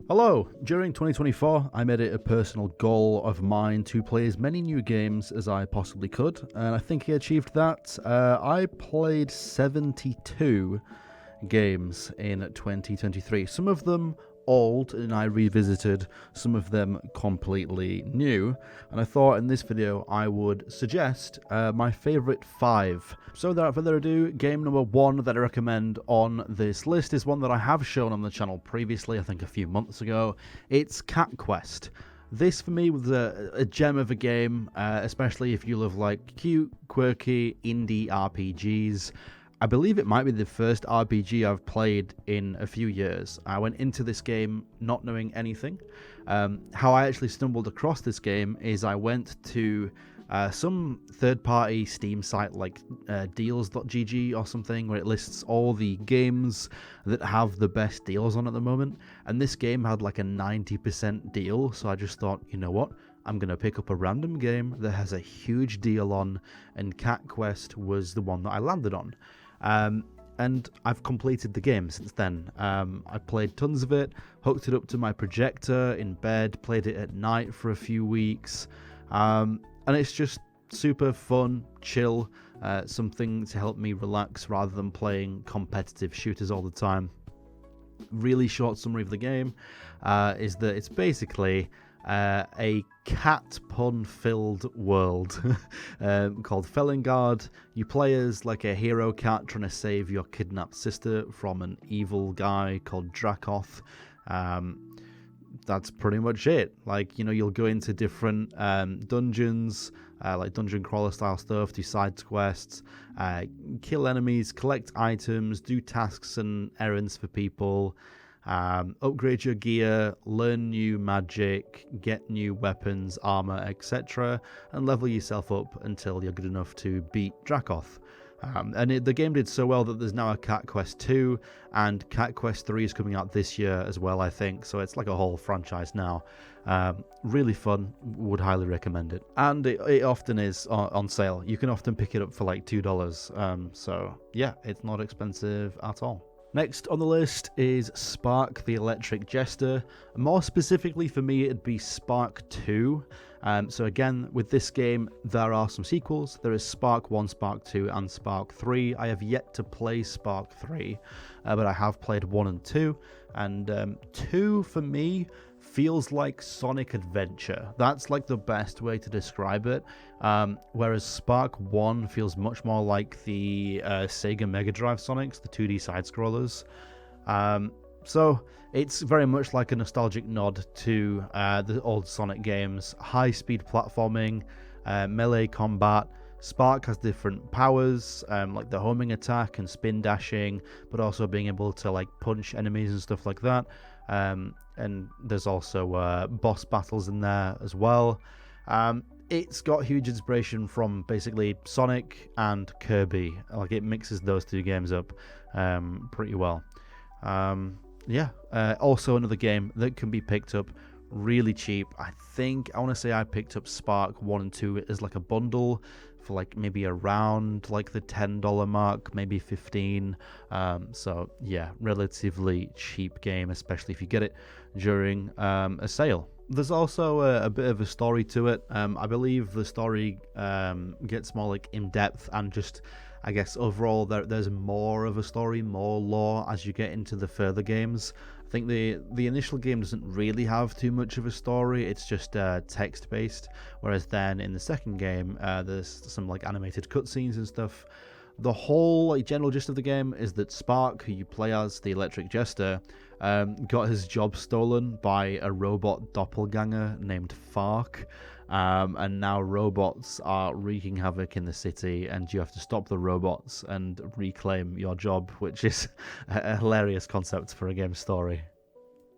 Hello! During 2024, I made it a personal goal of mine to play as many new games as I possibly could, and I think I achieved that. I played 72 games in 2023, some of them old and I revisited, some of them completely new, and I thought in this video I would suggest my favourite 5. So without further ado, game number 1 that I recommend on this list is one that I have shown on the channel previously, I think a few months ago. It's Cat Quest. This for me was a gem of a game, especially if you love like cute, quirky, indie RPGs. I believe it might be the first RPG I've played in a few years. I went into this game not knowing anything. How I actually stumbled across this game is I went to some third-party Steam site like deals.gg or something, where it lists all the games that have the best deals on at the moment. And this game had like a 90% deal, so I just thought, you know what? I'm going to pick up a random game that has a huge deal on, and Cat Quest was the one that I landed on. And I've completed the game since then. I played tons of it, hooked it up to my projector in bed, played it at night for a few weeks, and it's just super fun, chill, something to help me relax rather than playing competitive shooters all the time. Really short summary of the game is that it's basically a cat pun-filled world called Felingard. You play as like a hero cat trying to save your kidnapped sister from an evil guy called Dracoth. That's pretty much it. Like, you know, you'll go into different dungeons, like dungeon crawler style stuff, do side quests, kill enemies, collect items, do tasks and errands for people, upgrade your gear, learn new magic, get new weapons, armor, etc., and level yourself up until you're good enough to beat Dracoth. The game did so well that there's now a Cat Quest 2, and Cat Quest 3 is coming out this year as well, I think, so it's like a whole franchise now. Really fun, would highly recommend it. And it often is on sale. You can often pick it up for like $2, so yeah, it's not expensive at all. Next on the list is Spark the Electric Jester. More specifically for me, it'd be Spark 2. So again, with this game, there are some sequels. There is Spark 1, Spark 2, and Spark 3. I have yet to play Spark 3, but I have played 1 and 2. And 2, for me, feels like Sonic Adventure. That's like the best way to describe it. Whereas Spark 1 feels much more like the Sega Mega Drive Sonics, the 2D side-scrollers. So it's very much like a nostalgic nod to the old Sonic games. High-speed platforming, melee combat. Spark has different powers, like the homing attack and spin dashing, but also being able to like punch enemies and stuff like that. And there's also boss battles in there as well. It's got huge inspiration from basically Sonic and Kirby. Like, it mixes those two games up pretty well. Also another game that can be picked up really cheap. I want to say I picked up Spark 1 and 2 as like a bundle for like maybe around like the $10 mark, maybe 15. So yeah, relatively cheap game, especially if you get it during a sale. There's also a bit of a story to it. I believe the story gets more like in depth, and just, I guess, overall there's more of a story, more lore as you get into the further games. I think the initial game doesn't really have too much of a story. It's just text based, whereas then in the second game there's some like animated cutscenes and stuff. The whole like general gist of the game is that Spark, who you play as, the Electric Jester, got his job stolen by a robot doppelganger named Fark. And now robots are wreaking havoc in the city, and you have to stop the robots and reclaim your job, which is a hilarious concept for a game story.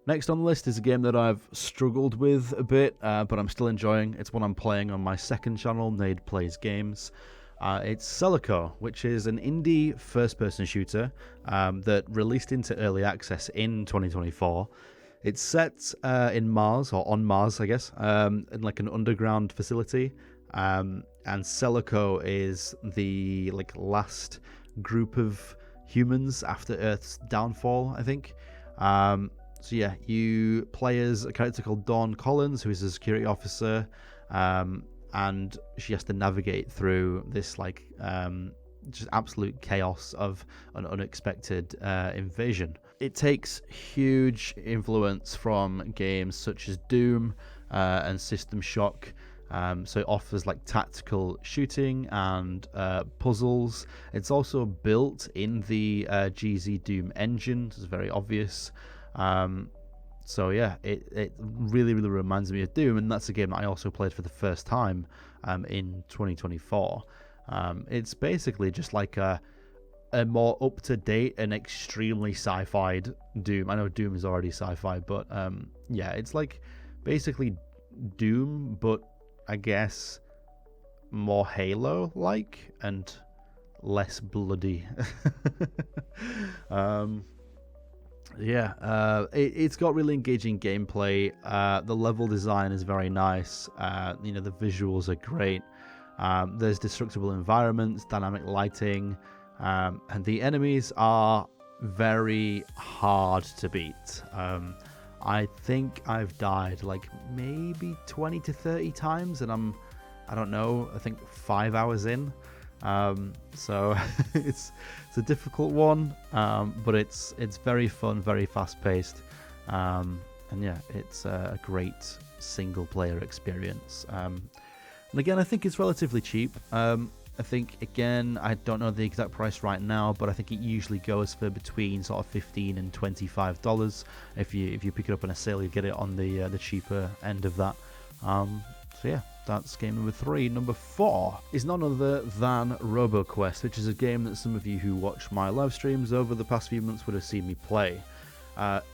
Next on the list is a game that I've struggled with a bit, but I'm still enjoying. It's one I'm playing on my second channel, Nade Plays Games. It's Celico, which is an indie first-person shooter that released into early access in 2024. It's set in Mars, or on Mars, I guess, in like an underground facility. And Celico is the like last group of humans after Earth's downfall, I think. So yeah, you play as a character called Dawn Collins, who is a security officer, and she has to navigate through this like just absolute chaos of an unexpected invasion. It takes huge influence from games such as Doom and System Shock. So it offers like tactical shooting and puzzles. It's also built in the GZ Doom engine, so it's very obvious. So yeah, it really reminds me of Doom, and that's a game that I also played for the first time in 2024. It's basically just like a more up-to-date and extremely sci-fied Doom. I know Doom is already sci-fi, but yeah, it's like basically Doom, but I guess more Halo-like and less bloody. It's got really engaging gameplay. The level design is very nice. The visuals are great. There's destructible environments, dynamic lighting, and the enemies are very hard to beat. I think I've died like maybe 20 to 30 times, and I don't know, I think 5 hours in. So it's a difficult one, but it's very fun, very fast paced, and yeah, it's a great single player experience. And again, I think it's relatively cheap. I think, again, I don't know the exact price right now, but I think it usually goes for between sort of $15 and $25. If you pick it up on a sale, you get it on the cheaper end of that. So yeah, that's game number 3. Number 4 is none other than Robo Quest, which is a game that some of you who watch my live streams over the past few months would have seen me play.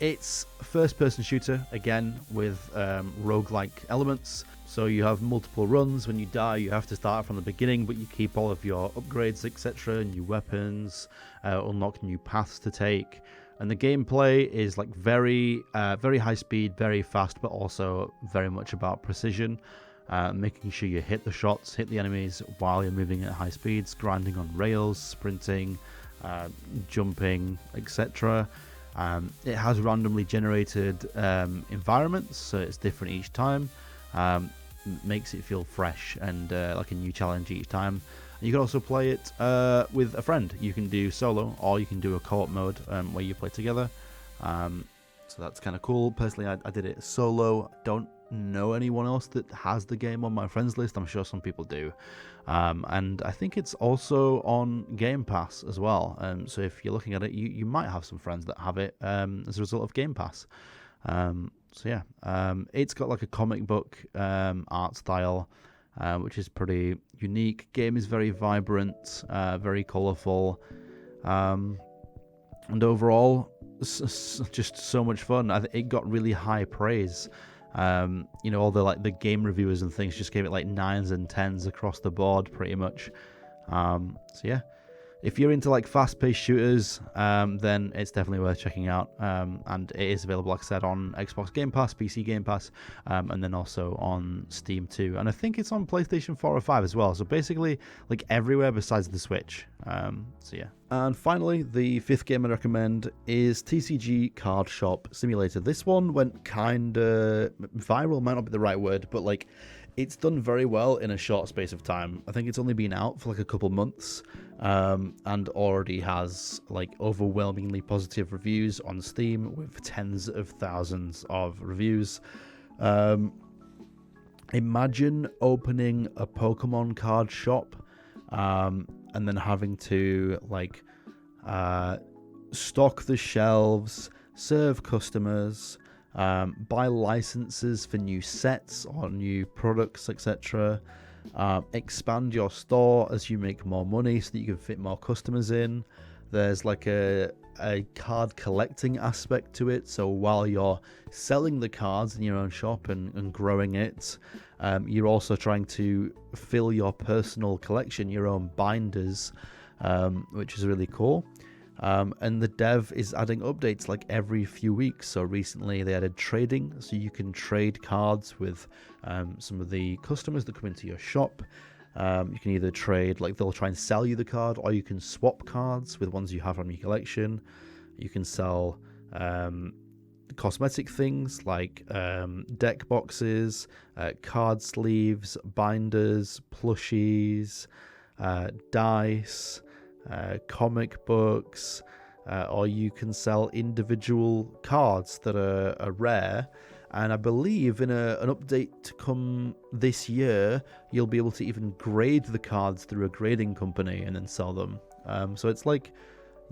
It's a first-person shooter, again, with roguelike elements. So you have multiple runs. When you die, you have to start from the beginning, but you keep all of your upgrades, etc., new weapons, unlock new paths to take. And the gameplay is like very high speed, very fast, but also very much about precision. Making sure you hit the shots, hit the enemies while you're moving at high speeds, grinding on rails, sprinting, jumping, etc. It has randomly generated environments, so it's different each time. Makes it feel fresh and like a new challenge each time. You can also play it with a friend. You can do solo, or you can do a co-op mode where you play together. So that's kind of cool. Personally, I did it solo. Don't know anyone else that has the game on my friends list. I'm sure some people do. And I think it's also on Game Pass as well. So if you're looking at it, you might have some friends that have it as a result of Game Pass. So yeah, it's got like a comic book art style, which is pretty unique. Game is very vibrant, very colourful, and overall, just so much fun. It got really high praise. All the game reviewers and things just gave it like 9s and 10s across the board, pretty much. So yeah. If you're into like fast-paced shooters, then it's definitely worth checking out. And it is available, like I said, on Xbox Game Pass, PC Game Pass, and then also on Steam too. And I think it's on PlayStation 4 or 5 as well. So basically, like everywhere besides the Switch. So yeah. And finally, the 5th game I recommend is TCG Card Shop Simulator. This one went kind of viral, might not be the right word, but like it's done very well in a short space of time. I think it's only been out for like a couple months. And already has like overwhelmingly positive reviews on Steam with tens of thousands of reviews. Imagine opening a Pokemon card shop and then having to like stock the shelves, serve customers, buy licenses for new sets or new products, etc. Expand your store as you make more money so that you can fit more customers in. There's like a card collecting aspect to it, so while you're selling the cards in your own shop and growing it, you're also trying to fill your personal collection, your own binders, which is really cool. And the dev is adding updates like every few weeks. So recently they added trading, so you can trade cards with some of the customers that come into your shop. You can either trade, like they'll try and sell you the card, or you can swap cards with ones you have from your collection. You can sell cosmetic things like deck boxes, card sleeves, binders, plushies, dice, comic books, or you can sell individual cards that are rare. And I believe in an update to come this year, you'll be able to even grade the cards through a grading company and then sell them. So it's like,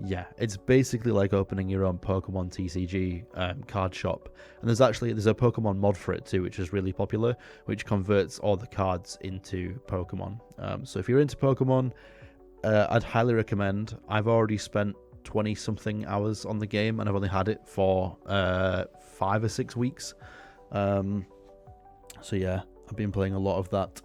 yeah, it's basically like opening your own Pokemon TCG card shop. And there's a Pokemon mod for it too, which is really popular, which converts all the cards into Pokemon. So if you're into Pokemon, I'd highly recommend. I've already spent 20 something hours on the game, and I've only had it for 5 or 6 weeks. So yeah, I've been playing a lot of that.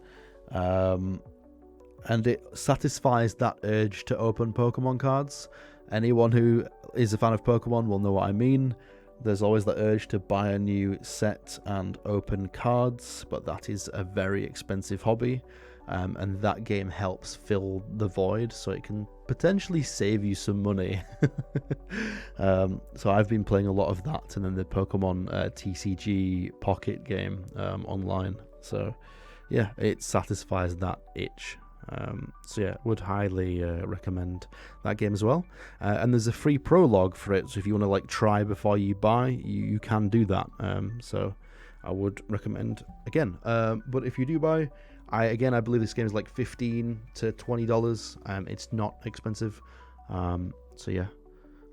And it satisfies that urge to open Pokemon cards. Anyone who is a fan of Pokemon will know what I mean. There's always the urge to buy a new set and open cards, but that is a very expensive hobby. And that game helps fill the void, so it can potentially save you some money. So I've been playing a lot of that, and then the Pokemon TCG Pocket game online. So yeah, it satisfies that itch. So yeah, would highly recommend that game as well. And there's a free prologue for it, so if you want to like try before you buy, you can do that. So I would recommend again. But if you do buy, I believe this game is like $15 to $20. It's not expensive. So yeah,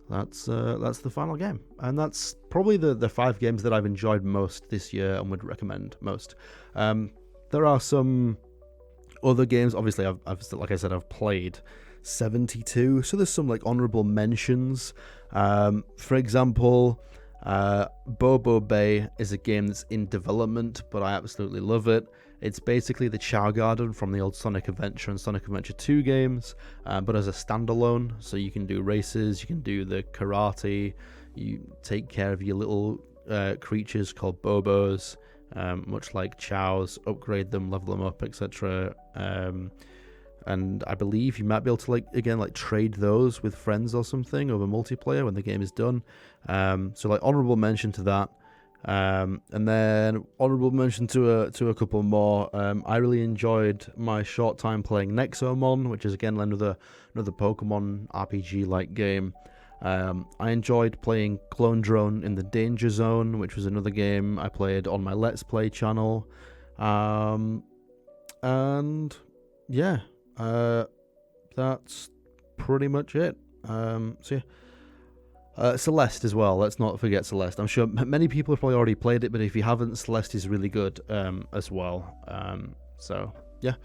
that's the final game, and that's probably the 5 games that I've enjoyed most this year and would recommend most. There are some other games. Obviously, I've played 72, so there's some like honorable mentions. For example, Bobo B is a game that's in development, but I absolutely love it. It's basically the Chow Garden from the old Sonic Adventure and Sonic Adventure 2 games, but as a standalone. So you can do races, you can do the karate, you take care of your little creatures called Bobos, much like Chows, upgrade them, level them up, etc. And I believe you might be able to trade those with friends or something over multiplayer when the game is done. So like honorable mention to that. And then honorable mention to a couple more. I really enjoyed my short time playing Nexomon, which is again another Pokemon RPG like game. I enjoyed playing Clone Drone in the Danger Zone, which was another game I played on my Let's Play channel. And yeah, that's pretty much it. So yeah. Celeste as well, let's not forget Celeste. I'm sure many people have probably already played it, but if you haven't, Celeste is really good as well. So yeah,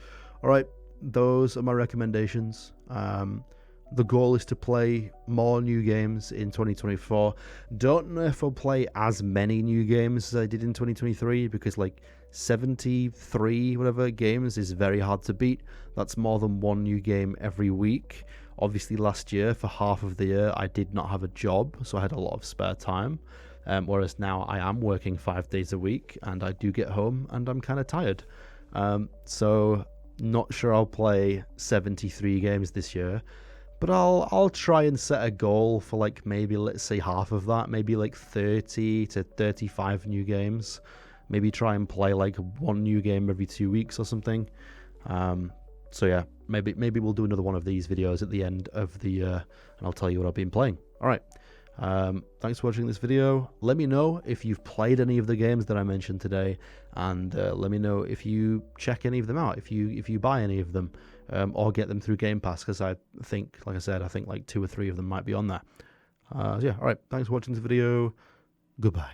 alright, those are my recommendations. The goal is to play more new games in 2024. Don't know if I'll play as many new games as I did in 2023, because like 73 whatever games is very hard to beat. That's more than one new game every week. Obviously last year, for half of the year, I did not have a job, so I had a lot of spare time. Whereas now I am working 5 days a week, and I do get home and I'm kind of tired. So not sure I'll play 73 games this year, but I'll try and set a goal for like maybe, let's say, half of that, maybe like 30 to 35 new games. Maybe try and play like one new game every 2 weeks or something. So yeah, maybe we'll do another one of these videos at the end of the year, and I'll tell you what I've been playing. All right. Thanks for watching this video. Let me know if you've played any of the games that I mentioned today, and let me know if you check any of them out, if you buy any of them, or get them through Game Pass, because I think, like I said, I think like 2 or 3 of them might be on there. Yeah, all right. Thanks for watching this video. Goodbye.